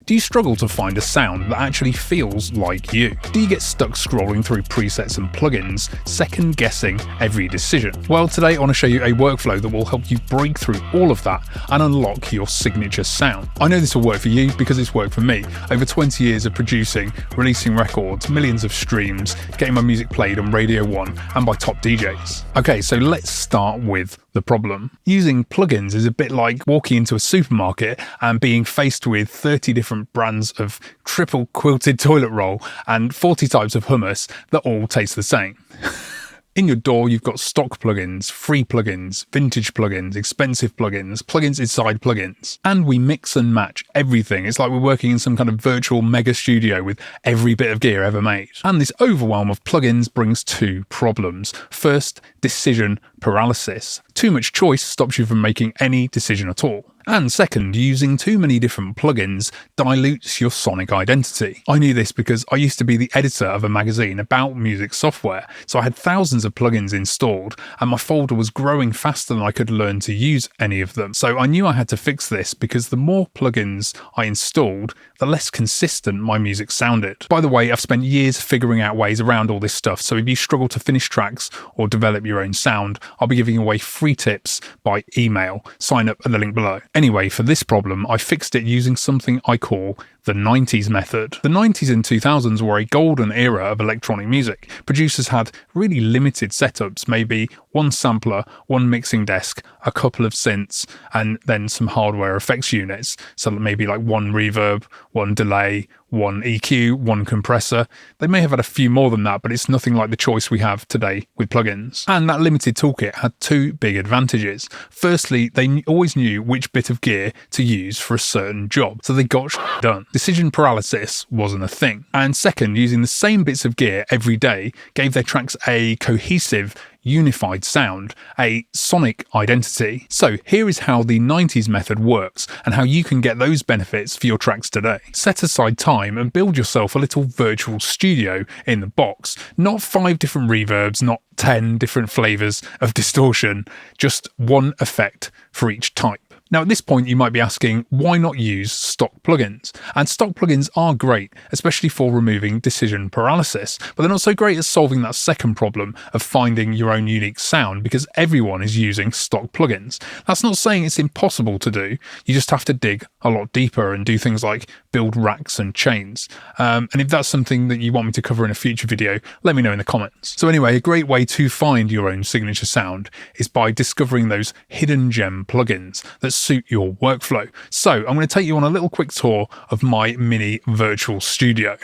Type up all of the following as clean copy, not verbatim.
Do you struggle to find a sound that actually feels like you? Do you get stuck scrolling through presets and plugins, second guessing every decision? Well, today I want to show you a workflow that will help you break through all of that and unlock your signature sound. I know this will work for you because it's worked for me. Over 20 years of producing, releasing records, millions of streams, getting my music played on Radio 1 and by top DJs. Okay, so let's start with the problem. Using plugins is a bit like walking into a supermarket and being faced with 30 different brands of triple quilted toilet roll and 40 types of hummus that all taste the same. In your DAW, you've got stock plugins, free plugins, vintage plugins, expensive plugins, plugins inside plugins. And we mix and match everything. It's like we're working in some kind of virtual mega studio with every bit of gear ever made. And this overwhelm of plugins brings two problems. First, decision paralysis. Too much choice stops you from making any decision at all. And second, using too many different plugins dilutes your sonic identity. I knew this because I used to be the editor of a magazine about music software, so I had thousands of plugins installed, and my folder was growing faster than I could learn to use any of them. So I knew I had to fix this because the more plugins I installed, the less consistent my music sounded. By the way, I've spent years figuring out ways around all this stuff, so if you struggle to finish tracks or develop your own sound, I'll be giving away free tips by email. Sign up at the link below. Anyway, for this problem, I fixed it using something I call the 90s method. The 90s and 2000s were a golden era of electronic music. Producers had really limited setups, maybe one sampler, one mixing desk, a couple of synths, and then some hardware effects units. So maybe like one reverb, one delay, one EQ, one compressor. They may have had a few more than that, but it's nothing like the choice we have today with plugins. And that limited toolkit had two big advantages. Firstly, they always knew which bit of gear to use for a certain job, so they got done. Decision paralysis wasn't a thing. And second, using the same bits of gear every day gave their tracks a cohesive, unified sound, a sonic identity. So here is how the 90s method works and how you can get those benefits for your tracks today. Set aside time and build yourself a little virtual studio in the box. Not 5 different reverbs, not 10 different flavors of distortion, just one effect for each type. Now at this point you might be asking, why not use stock plugins? And stock plugins are great, especially for removing decision paralysis, but they're not so great at solving that second problem of finding your own unique sound because everyone is using stock plugins. That's not saying it's impossible to do, you just have to dig a lot deeper and do things like build racks and chains. And if that's something that you want me to cover in a future video, let me know in the comments. So anyway, a great way to find your own signature sound is by discovering those hidden gem plugins that suit your workflow. So I'm going to take you on a little quick tour of my mini virtual studio.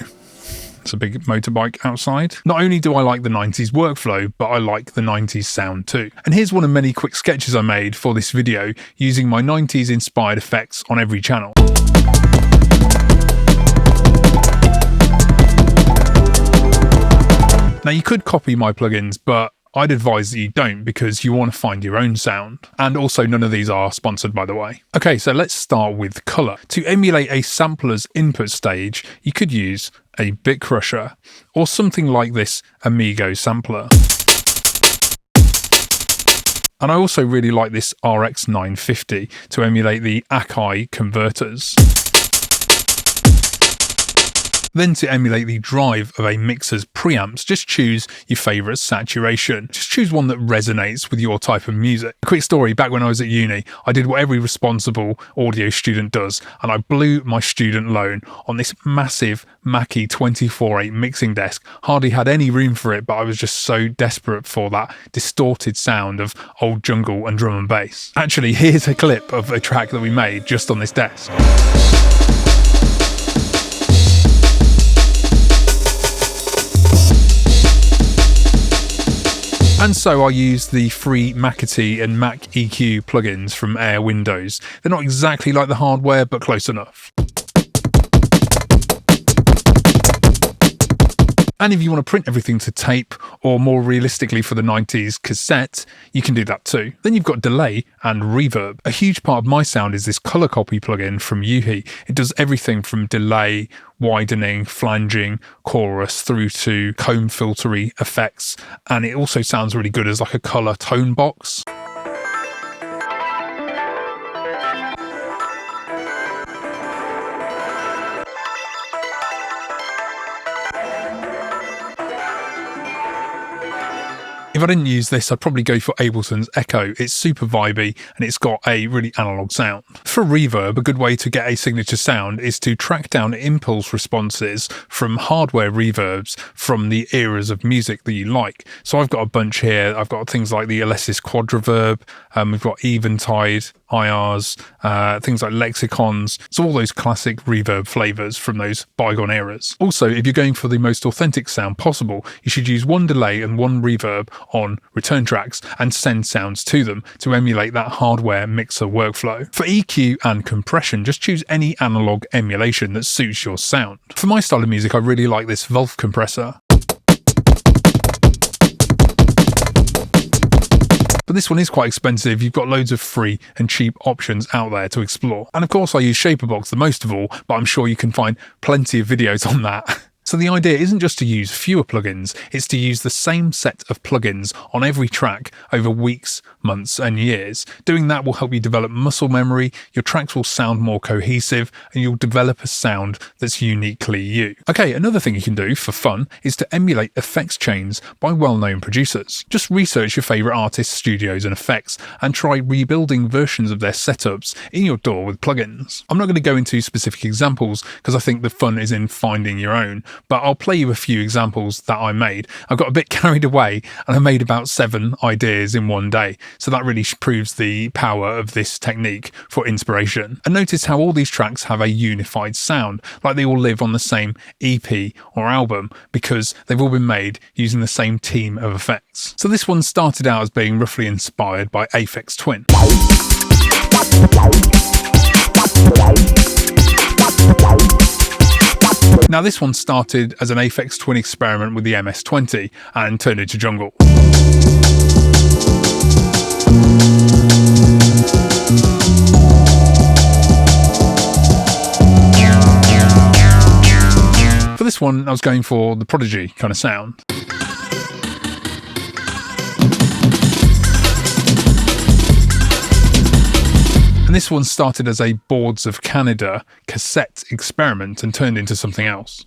It's a big motorbike outside. Not only do I like the 90s workflow, but I like the 90s sound too. And here's one of many quick sketches I made for this video using my 90s inspired effects on every channel. Now you could copy my plugins, but I'd advise that you don't because you want to find your own sound. And also none of these are sponsored, by the way. Okay, so let's start with color. To emulate a sampler's input stage, you could use a bit crusher or something like this Amigo sampler. And I also really like this RX 950 to emulate the Akai converters. Then to emulate the drive of a mixer's preamps, just choose your favourite saturation. Just choose one that resonates with your type of music. A quick story, back when I was at uni, I did what every responsible audio student does, and I blew my student loan on this massive Mackie 24/8 mixing desk. Hardly had any room for it, but I was just so desperate for that distorted sound of old jungle and drum and bass. Actually, here's a clip of a track that we made just on this desk. And so I use the free Macatee and Mac EQ plugins from Air Windows. They're not exactly like the hardware, but close enough. And if you want to print everything to tape, or more realistically for the 90s, cassette, you can do that too. Then you've got delay and reverb. A huge part of my sound is this color copy plugin from Yuhi. It does everything from delay, widening, flanging, chorus, through to comb filtery effects. And it also sounds really good as like a color tone box. If I didn't use this, I'd probably go for Ableton's Echo. It's super vibey and it's got a really analog sound. For reverb, a good way to get a signature sound is to track down impulse responses from hardware reverbs from the eras of music that you like. So I've got a bunch here. I've got things like the Alesis Quadreverb, we've got Eventide, IRs, things like Lexicons, so all those classic reverb flavors from those bygone eras. Also, if you're going for the most authentic sound possible, you should use one delay and one reverb on return tracks and send sounds to them to emulate that hardware mixer workflow. For EQ and compression, just choose any analog emulation that suits your sound. For my style of music, I really like this Vulf compressor. But this one is quite expensive. You've got loads of free and cheap options out there to explore. And of course I use Shaperbox the most of all, but I'm sure you can find plenty of videos on that. So the idea isn't just to use fewer plugins, it's to use the same set of plugins on every track over weeks, months and years. Doing that will help you develop muscle memory, your tracks will sound more cohesive, and you'll develop a sound that's uniquely you. Okay, another thing you can do for fun is to emulate effects chains by well-known producers. Just research your favourite artists, studios and effects, and try rebuilding versions of their setups in your DAW with plugins. I'm not going to go into specific examples because I think the fun is in finding your own, but I'll play you a few examples that I made. I got a bit carried away and I made about 7 ideas in one day, so that really proves the power of this technique for inspiration. And notice how all these tracks have a unified sound, like they all live on the same EP or album because they've all been made using the same team of effects. So this one started out as being roughly inspired by Aphex Twin. Now this one started as an Aphex Twin experiment with the MS-20 and turned into jungle. For this one I was going for the Prodigy kind of sound. And this one started as a Boards of Canada cassette experiment and turned into something else.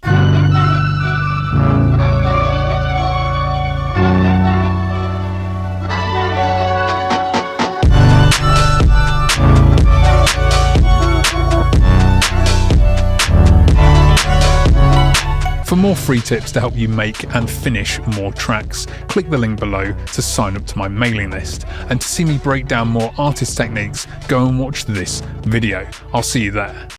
For more free tips to help you make and finish more tracks, click the link below to sign up to my mailing list. And to see me break down more artist techniques, go and watch this video. I'll see you there.